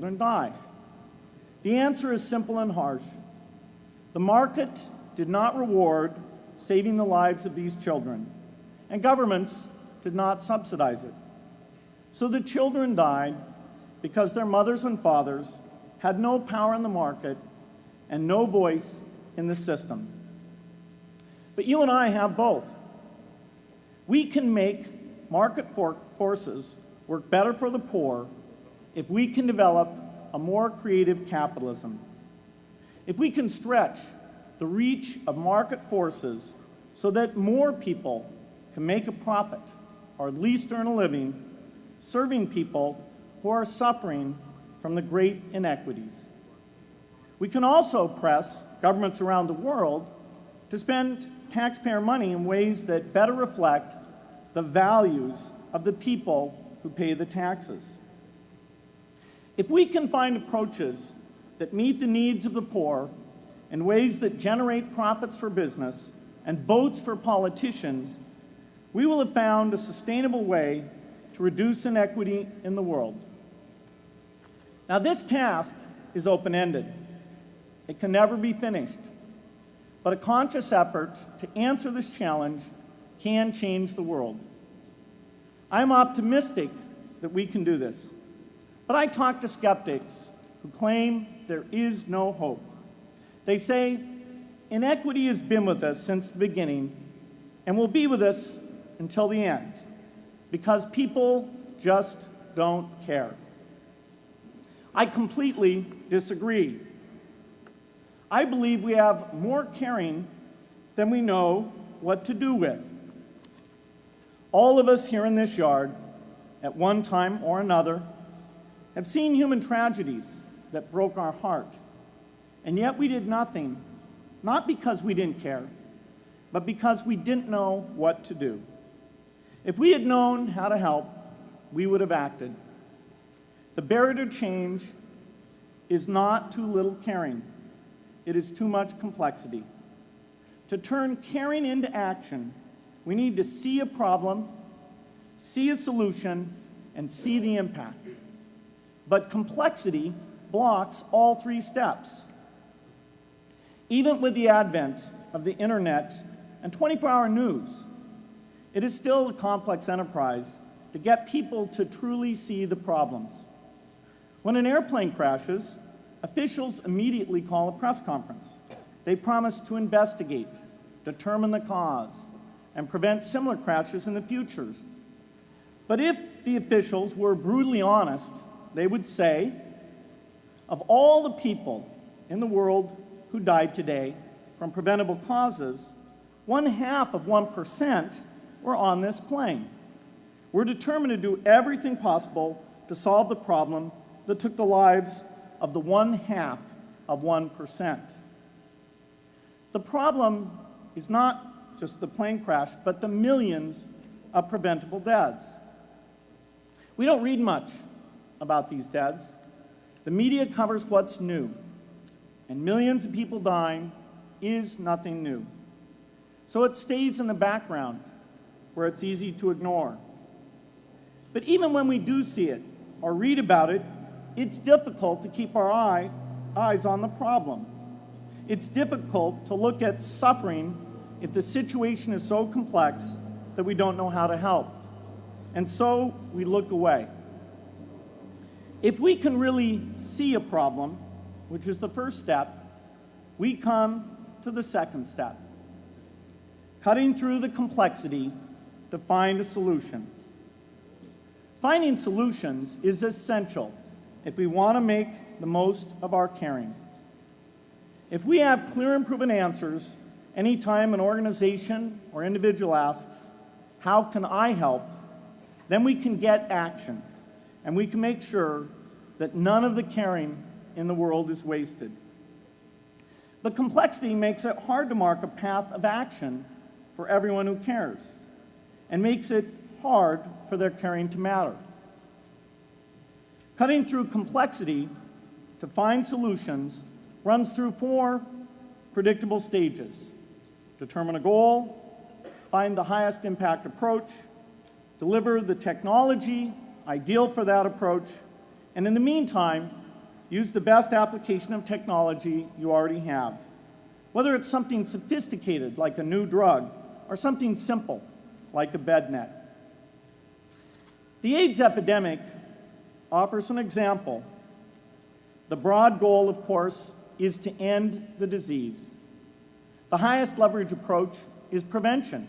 children die? The answer is simple and harsh. The market did not reward saving the lives of these children, and governments did not subsidize it. So the children died because their mothers and fathers had no power in the market and no voice in the system. But you and I have both. We can make market forces work better for the poor if we can develop a more creative capitalism. If we can stretch the reach of market forces so that more people can make a profit, or at least earn a living, serving people who are suffering from the great inequities. We can also press governments around the world to spend taxpayer money in ways that better reflect the values of the people who pay the taxes. If we can find approaches that meet the needs of the poor in ways that generate profits for business and votes for politicians, we will have found a sustainable way to reduce inequity in the world. Now, this task is open-ended. It can never be finished. But a conscious effort to answer this challenge can change the world. I'm optimistic that we can do this. But I talk to skeptics who claim there is no hope. They say, inequity has been with us since the beginning and will be with us until the end, because people just don't care. I completely disagree. I believe we have more caring than we know what to do with. All of us here in this yard, at one time or another, have seen human tragedies that broke our heart, and yet we did nothing, not because we didn't care, but because we didn't know what to do. If we had known how to help, we would have acted. The barrier to change is not too little caring. It is too much complexity. To turn caring into action, we need to see a problem, see a solution, and see the impact. But complexity blocks all three steps. Even with the advent of the internet and 24-hour news, it is still a complex enterprise to get people to truly see the problems. When an airplane crashes, officials immediately call a press conference. They promise to investigate, determine the cause, and prevent similar crashes in the future. But if the officials were brutally honest, they would say, of all the people in the world who died today from preventable causes, 1/2 of 1% were on this plane. We're determined to do everything possible to solve the problem that took the lives of the 1/2 of 1%. The problem is not just the plane crash, but the millions of preventable deaths. We don't read much about these deaths. The media covers what's new, and millions of people dying is nothing new. So it stays in the background where it's easy to ignore. But even when we do see it or read about it, it's difficult to keep our eyes on the problem. It's difficult to look at suffering if the situation is so complex that we don't know how to help. And so we look away. If we can really see a problem, which is the first step, we come to the second step, cutting through the complexity to find a solution. Finding solutions is essential if we want to make the most of our caring. If we have clear and proven answers anytime an organization or individual asks, how can I help? Then we can get action, and we can make sure that none of the caring in the world is wasted. But complexity makes it hard to mark a path of action for everyone who cares, and makes it hard for their caring to matter. Cutting through complexity to find solutions runs through 4 predictable stages. Determine a goal, find the highest impact approach, deliver the technology ideal for that approach, and in the meantime, Use the best application of technology you already have, whether it's something sophisticated like a new drug or something simple like a bed net. The AIDS epidemic offers an example. The broad goal, of course, is to end the disease. The highest leverage approach is prevention.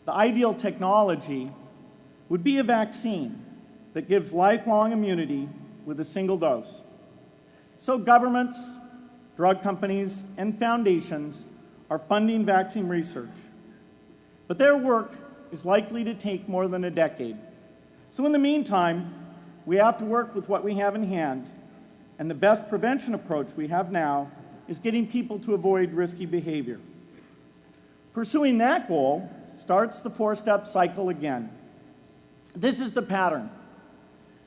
The ideal technology would be a vaccine that gives lifelong immunity with a single dose. So governments, drug companies, and foundations are funding vaccine research. But their work is likely to take more than a decade. So in the meantime, we have to work with what we have in hand, and the best prevention approach we have now is getting people to avoid risky behavior. Pursuing that goal starts the four-step cycle again. This is the pattern.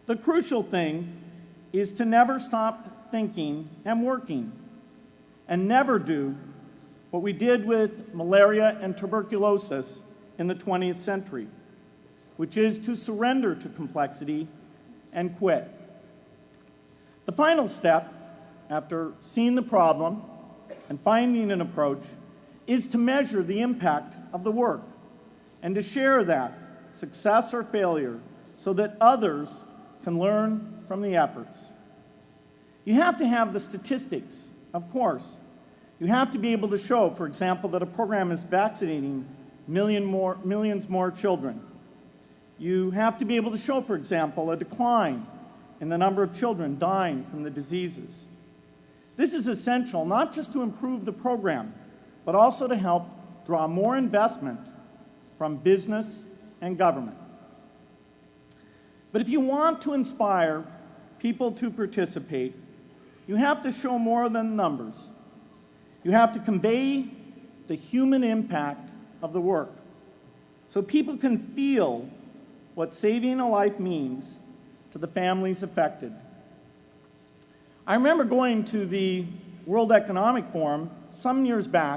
The crucial thing is to never stop thinking and working, and never do what we did with malaria and tuberculosis in the 20th century, which is to surrender to complexity and quit. The final step, after seeing the problem and finding an approach, is to measure the impact of the work and to share that, success or failure, so that others can learn from the efforts. You have to have the statistics, of course. You have to be able to show, for example, that a program is vaccinating millions more children. You have to be able to show, for example, a decline in the number of children dying from the diseases. This is essential not just to improve the program, but also to help draw more investment from business and government. But if you want to inspire people to participate, you have to show more than numbers. You have to convey the human impact of the work so people can feel what saving a life means to the families affected. I remember going to the World Economic Forum some years back